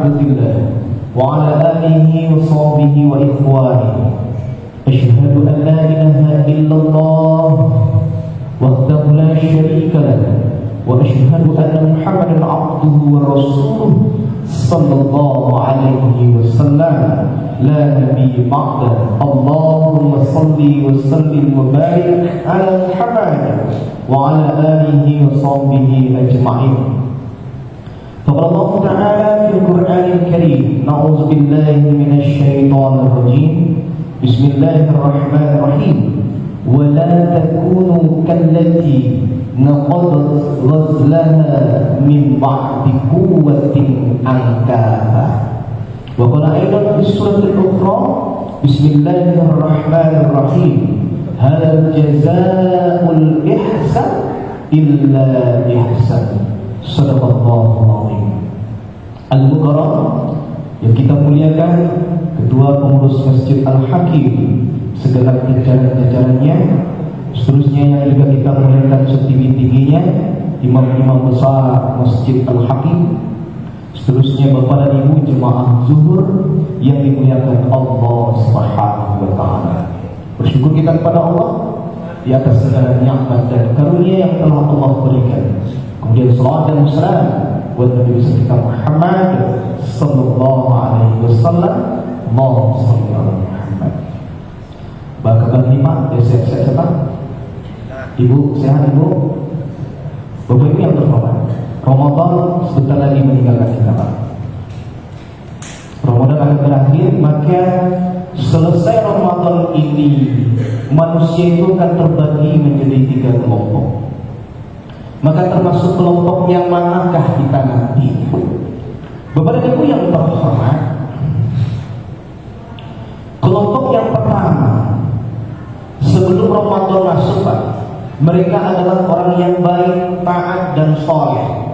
عبد الله وعلى آله وصحبه وإخوانه أشهد أن لا إله إلا الله وحده لا شريك له وأشهد أن محمدا عبده ورسوله صلى الله عليه وسلم لا نبي بعده اللهم صل وسلم وبارك على محمد وعلى آله وصحبه أجمعين. فقال الله تعالى في القرآن الكريم نعوذ بالله من الشيطان الرجيم بسم الله الرحمن الرحيم ولا تكونوا كالتي نقضت غزلها من بعد قوة أنكاثا. وقال أيضا في السورة الأخرى بسم الله الرحمن الرحيم هل جزاء الإحسان إلا إحسان. Sadaqallahul Azim. Al-Mukarram yang kita muliakan, Ketua Pengurus Masjid Al-Hakim, segenap jajaran-jajarannya, seterusnya yang juga kita muliakan setinggi-tingginya, imam-imam besar Masjid Al-Hakim, seterusnya Bapak dan Ibu jemaah zuhur yang dimuliakan Allah Subhanahu wa taala. Bersyukur kita kepada Allah di atas segala nikmat dan karunia yang telah Allah berikan. Kemudian salawat dan salam buat Nabi kita Muhammad sallallahu alaihi wasallam. Allahumma shalli ala Muhammad. Bakaban 5 sehat-sehat. Ibu sehat Ibu? Bapak Ibu yang terhormat, Ramadan sebentar lagi meninggalkan kita Pak. Ramadan akan berakhir, maka selesai Ramadan ini manusia itu akan terbagi menjadi 3 kelompok. Maka termasuk kelompok yang manakah kita nanti? Bapak dan Ibu yang terhormat, kelompok yang pertama sebelum Ramadan masuk Pak, mereka adalah orang yang baik, taat dan soleh.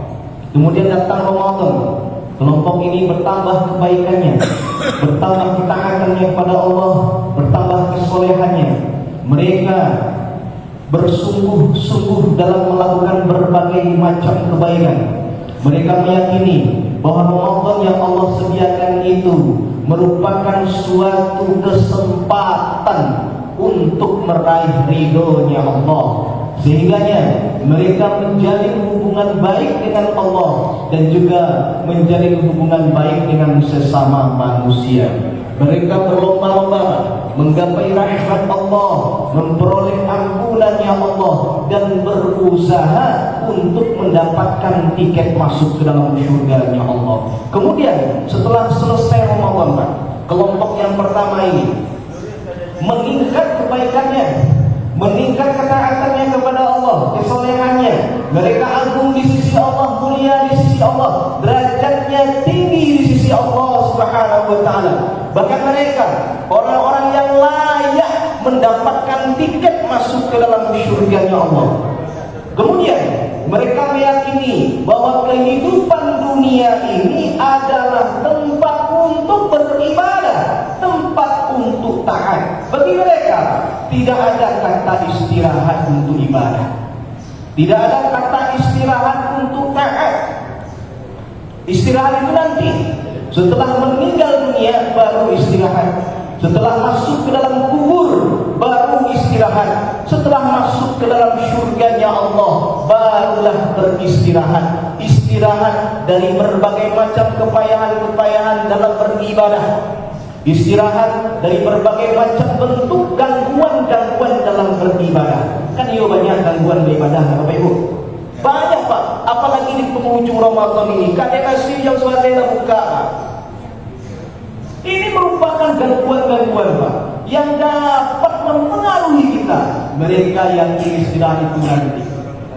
Kemudian datang Ramadan, kelompok ini bertambah kebaikannya, bertambah ketaatannya kepada Allah, bertambah kesolehannya. Mereka bersungguh-sungguh dalam melakukan berbagai macam kebaikan. Mereka meyakini bahwa Ramadan yang Allah sediakan itu merupakan suatu kesempatan untuk meraih ridhonya Allah. Sehingganya mereka menjalin hubungan baik dengan Allah dan juga menjalin hubungan baik dengan sesama manusia. Mereka berlomba-lomba menggapai rahmat Allah, memperoleh ampunannya Allah, dan berusaha untuk mendapatkan tiket masuk ke dalam surganya Allah. Kemudian setelah selesai Ramadan, kelompok yang pertama ini meningkat kebaikannya, meningkat ketaatannya kepada Allah, kesolehannya. Mereka agung di sisi Allah, mulia di sisi Allah, derajatnya tinggi di sisi Allah Subhanahu wa taala. Bahkan mereka orang-orang yang layak mendapatkan tiket masuk ke dalam surganya Allah. Kemudian mereka meyakini bahwa kehidupan dunia ini adalah tempat untuk beribadah, tempat untuk taat. Bagi mereka tidak ada kata istirahat untuk ibadah, tidak ada kata istirahat untuk taat. Istirahat itu nanti setelah meninggal dunia baru istirahat. Setelah masuk ke dalam kubur baru istirahat. Setelah masuk ke dalam surganya Allah barulah beristirahat. Istirahat dari berbagai macam kepayahan-kepayahan dalam beribadah. Istirahat dari berbagai macam bentuk gangguan-gangguan dalam beribadah. Kan iya banyak gangguan beribadah Bapak Ibu. Banyak Pak, apalagi di penghujung Ramadan ini. Kadang nasi yang suara buka Pak. Ini merupakan gangguan-gangguan Pak yang dapat mempengaruhi kita. Mereka yang ingin istirahat itu nanti,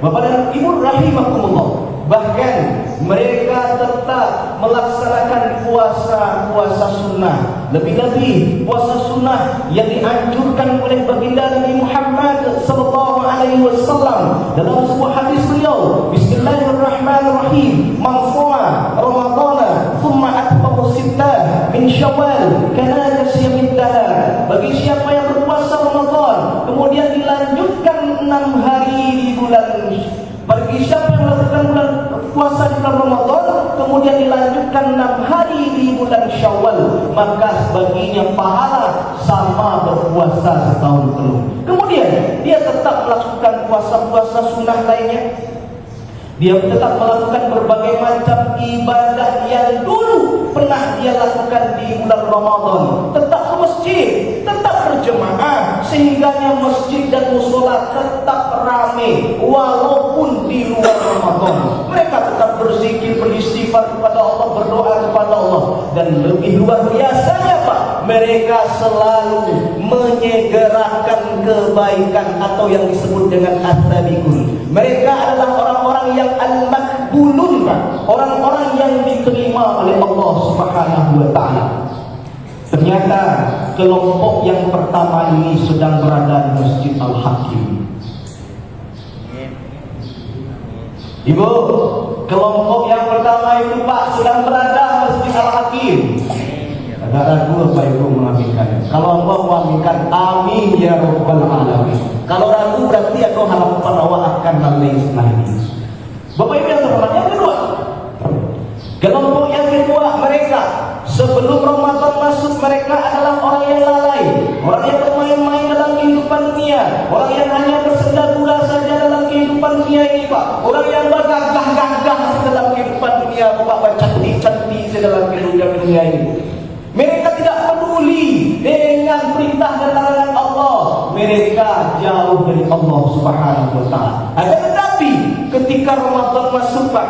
Bapak dan Ibu rahimakumullah, bahkan mereka tetap melaksanakan puasa sunnah. Lebih-lebih puasa sunnah yang dianjurkan oleh baginda Nabi Muhammad sallallahu alaihi wasallam dalam sebuah hadis beliau, Bismillahirrahmanirrahim, man shoma ramadhana thumma atba'ahu sittah min syawal kana yasiyamid dahar. Bagi siapa yang berpuasa Ramadan kemudian dilanjutkan 6 hari di bulan, bagi siapa yang melakukan bulan puasa di bulan Ramadan kemudian dilanjutkan 6 hari di bulan Syawal, maka baginya pahala sama berpuasa setahun penuh. Kemudian dia tetap melakukan puasa-puasa sunnah lainnya. Dia tetap melakukan berbagai macam ibadah yang dulu pernah dia lakukan di bulan Ramadan. Tetap ke masjid, tetap berjemaah, sehingganya masjid dan musola tetap ramai walaupun di luar Ramadan. Mereka tetap berzikir, beristighfar kepada Allah, berdoa kepada Allah. Dan lebih luar biasanya Pak, mereka selalu menyegerakan kebaikan atau yang disebut dengan as-sabiqun. Mereka adalah orang-orang yang al-makbulun, orang-orang yang diterima oleh Allah Subhanahu wa taala. Ternyata kelompok yang pertama ini sedang berada di Masjid Al-Hakim. Ibu, kelompok yang pertama itu Pak sedang berada di Masjid Al-Hakim. Agak ragu Bapak Ibu mengaminkan. Kalau Allah mengaminkan, amin ya rabbal alamin. Kalau ragu berarti aku harapan Allah akan lalai setelah ini. Bapak Ibu yang terhormat, yang kedua, kelompok yang kedua, mereka sebelum Ramadan masuk, mereka adalah orang yang lalai, orang yang bermain-main dalam kehidupan dunia, orang yang hanya bersenda-gula saja dalam kehidupan dunia ini Pak, orang yang bergagah-gagah dalam kehidupan dunia, Bapak cantik-cantik dalam kehidupan dunia ini. Mereka tidak peduli dengan perintah dan larangan Allah. Mereka jauh dari Allah Subhanahu wa taala. Akan tetapi ketika Ramadan masuk Pak,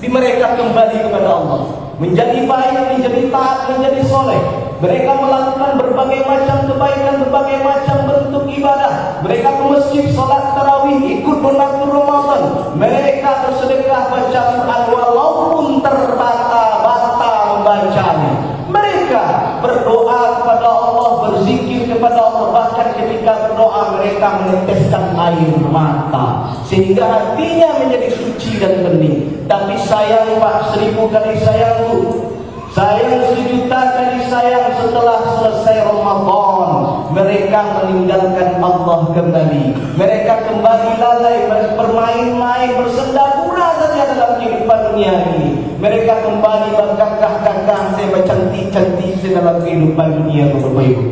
mereka kembali kepada Allah, menjadi baik, menjadi taat, menjadi soleh. Mereka melakukan berbagai macam kebaikan, berbagai macam bentuk ibadah. Mereka ke masjid, salat tarawih, ikut menabur Ramadan. Mereka bersedekah, baca Quran walaupun terbata-bata membacanya. Mereka berdoa kepada Allah, berzikir kepada Allah. Bahkan ketika berdoa mereka meneteskan air mata sehingga hatinya menjadi suci dan bening. Tapi sayang Pak, 1000 kali sayang Bu, sayang 1.000.000 kali sayang, setelah selesai Ramadan mereka meninggalkan Allah kembali. Mereka kembali lalai, bermain-main, bersenda-gula saja dalam kehidupan dunia ini. Mereka kembali bergagah-gagah, bercantik-cantik dalam kehidupan dunia Bapak Ibu.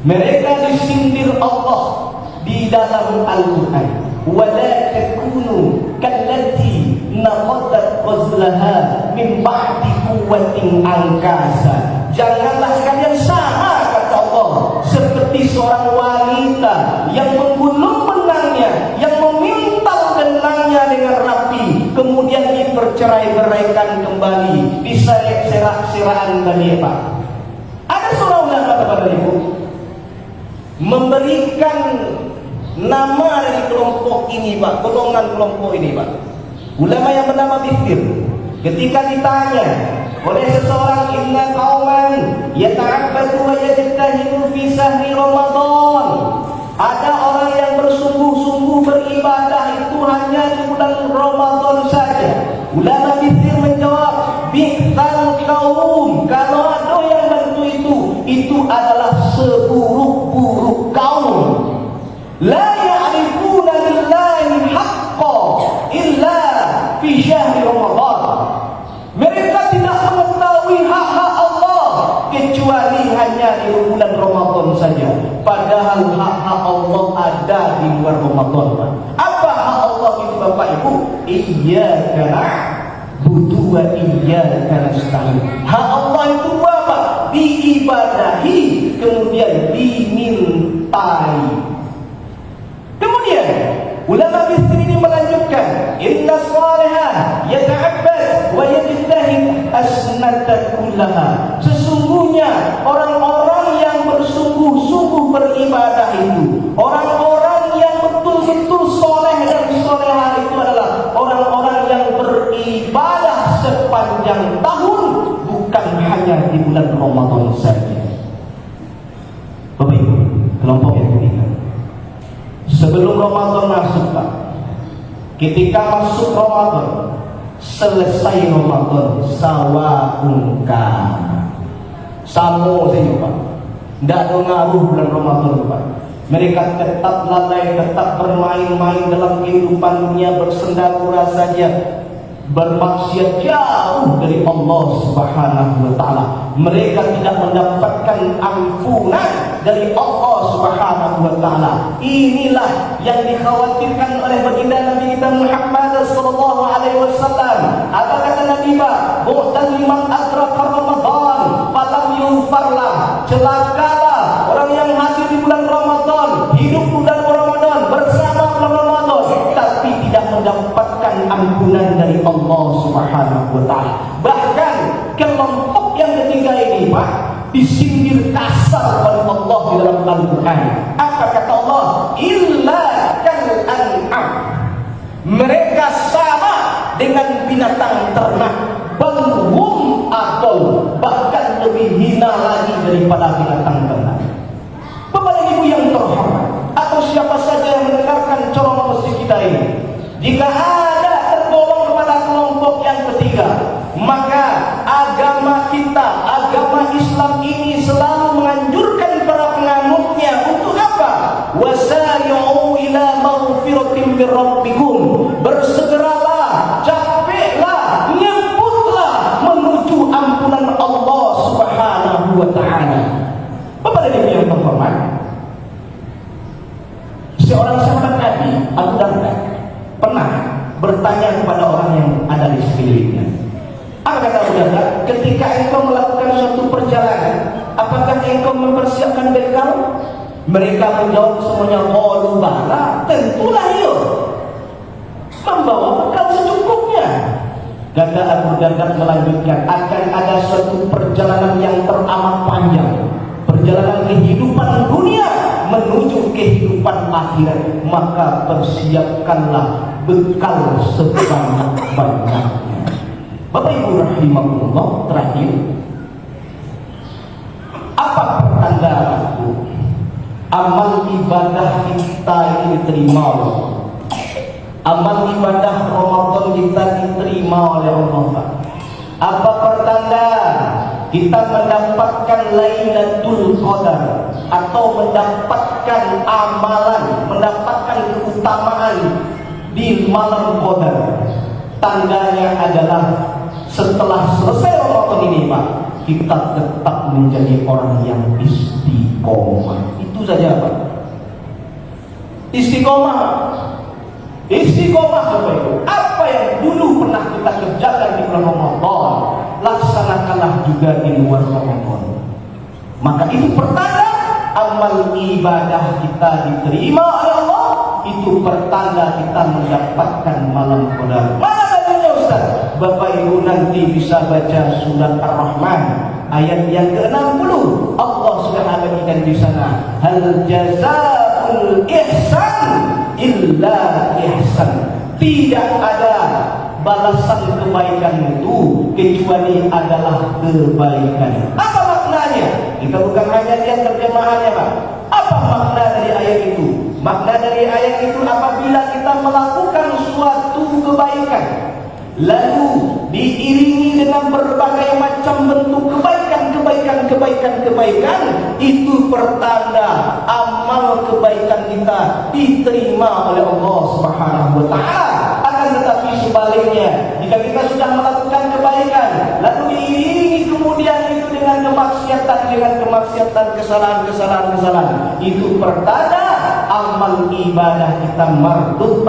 Mereka disindir Allah di dalam Al-Quran. Wala takunu kallati naqadat ghazlaha min ba'di quwwatin angkasa. Janganlah kalian sama, kata Allah, seperti seorang wanita yang menggulung benangnya, yang memintal benangnya dengan rapi, kemudian dipercerai-beraikan kembali, diserak-seraan tadi Pak. Ada seorang ulama kepada Ibu memberikan nama dari kelompok ini Pak, golongan kelompok ini Pak. Ulama yang bernama Bishr, ketika ditanya oleh seseorang, inna qauman yata'abbadu wa yajtahidu fi sahri Ramadan, ada orang yang bersungguh-sungguh beribadah itu hanya di bulan Ramadan saja. Ulama Bishr menjawab, bi'sal qaum, kalau ada yang bantu itu adalah seburuk-buruk kaum. La ya'rifuna lillahi haqqa illa fi syahri Ramadan. Mereka tidak mengetahui hak-hak Allah kecuali hanya di bulan Ramadan saja. Padahal hak-hak Allah ada di luar Ramadan. Apa hak Allah itu Bapak Ibu? Iyyaka na'budu wa iyyaka nasta'in. Hak Allah itu apa? Diibadahi, kemudian dimintai. Kemudian ulama Bishr ini melanjutkan, inna salihah yata'abbad wa yajtahid asnata kullaha. Sesungguhnya orang-orang yang bersungguh-sungguh beribadah itu, orang-orang yang betul-betul soleh dan solehah itu adalah orang-orang yang beribadah sepanjang tahun, bukan hanya di bulan Ramadan saja. Bapak Ibu, kelompok yang ketiga, sebelum Ramadan masuk Pak, ketika masuk Ramadan, selesai Ramadan, sawaunka, samo saja Pak, tidak ada ngaruh bulan Ramadan Pak. Mereka tetap lalai, tetap bermain-main dalam kehidupan dunia, bersenda-gula saja. bermaksiat jauh dari Allah Subhanahu wa taala. Mereka tidak mendapatkan ampunan dari Allah Subhanahu wa taala. Inilah yang dikhawatirkan oleh baginda Nabi kita Muhammad sallallahu alaihi wasallam. Apa kata Nabi Pak? Bu'dan liman adraka Ramadan falam yughfarlah. Celakalah orang yang hadir di bulan Ramadan, hidup bulan Ramadan, bersama bulan Ramadan, tapi tidak mendapatkan ampunan dari Allah Subhanahu wa taala. Bahkan kelompok yang ketiga ini Pak disindir kasar oleh Allah di dalam Al-Quran. Apa kata Allah? Illa kal an'am. Mereka sama dengan binatang ternak. Balhum atau bahkan lebih hina lagi daripada binatang ternak. Bapak dan Ibu yang terhormat, atau siapa saja yang mendengarkan ceramah masjid kita ini, jika ada tergolong kepada kelompok yang ketiga, maka agama kita, agama Islam ini selalu menganjurkan para penganutnya untuk apa? Wasari'u ila maghfiratin min rabbikum. Bersegeralah, capeklah, nyebutlah menuju ampunan Allah Subhanahu wa taala. Bapak dan Ibu yang terhormat, seorang sahabat Nabi Abu Darda pernah bertanya kepada orang yang ada di sekelilingnya. Apa kata Abu Darda? Ketika engkau melakukan suatu perjalanan, apakah engkau mempersiapkan bekal? Mereka menjawab semuanya, qalu bala, tentulah iya. Membawa bekal secukupnya. Kata Abu Darda melanjutkan, akan ada suatu perjalanan yang teramat panjang, perjalanan kehidupan dunia menuju kehidupan akhirat, maka persiapkanlah bekal sebanyak-banyaknya. Bapak Ibu rahimahullah, terakhir, apa pertanda amal ibadah kita ini diterima oleh Allah? Amal ibadah Ramadan kita diterima oleh Allah. Apa pertanda kita mendapatkan Lailatul Qadar atau mendapatkan amalan, mendapatkan keutamaan di malam Qadar? Tandanya adalah setelah selesai Ramadan ini Pak, kita tetap menjadi orang yang istiqomah. Itu saja Pak. Istiqomah. Istiqomah Bapak Ibu. Apa yang dulu pernah kita kerjakan di bulan Ramadan, laksanakanlah juga di luar Ramadan. Maka itu pertanda amal ibadah kita diterima oleh Allah. Itu pertanda kita mendapatkan malam Qadar. Mana dalilnya Ustaz? Bapak Ibu nanti bisa baca surat Ar-Rahman ayat yang ke-60. Allah sudah abadikan di sana. Hal jazaa'ul ihsan illa ihsan. Tidak ada balasan kebaikan itu kecuali adalah kebaikan. Apa maknanya? Kita bukan hanya lihat terjemahannya Pak. Apa makna dari ayat itu? Makna dari ayat itu apabila kita melakukan suatu kebaikan, lalu diiringi dengan berbagai macam bentuk kebaikan, itu pertanda amal kebaikan kita diterima oleh Allah Subhanahu wa taala. Akan tetapi sebaliknya, jika kita sudah melakukan kebaikan lalu diiringi kemudian itu dengan kemaksiatan, kesalahan, itu pertanda amal ibadah kita mardud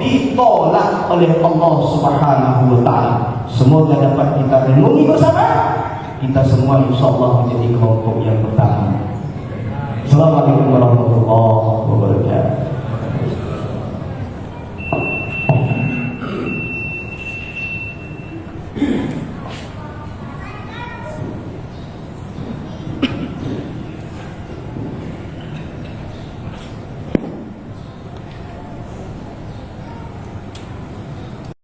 ditolak oleh Allah Subhanahu wa taala. Semoga dapat kita renungi bersama. Kita semua insyaallah menjadi kelompok yang pertama. Assalamualaikum warahmatullahi wabarakatuh.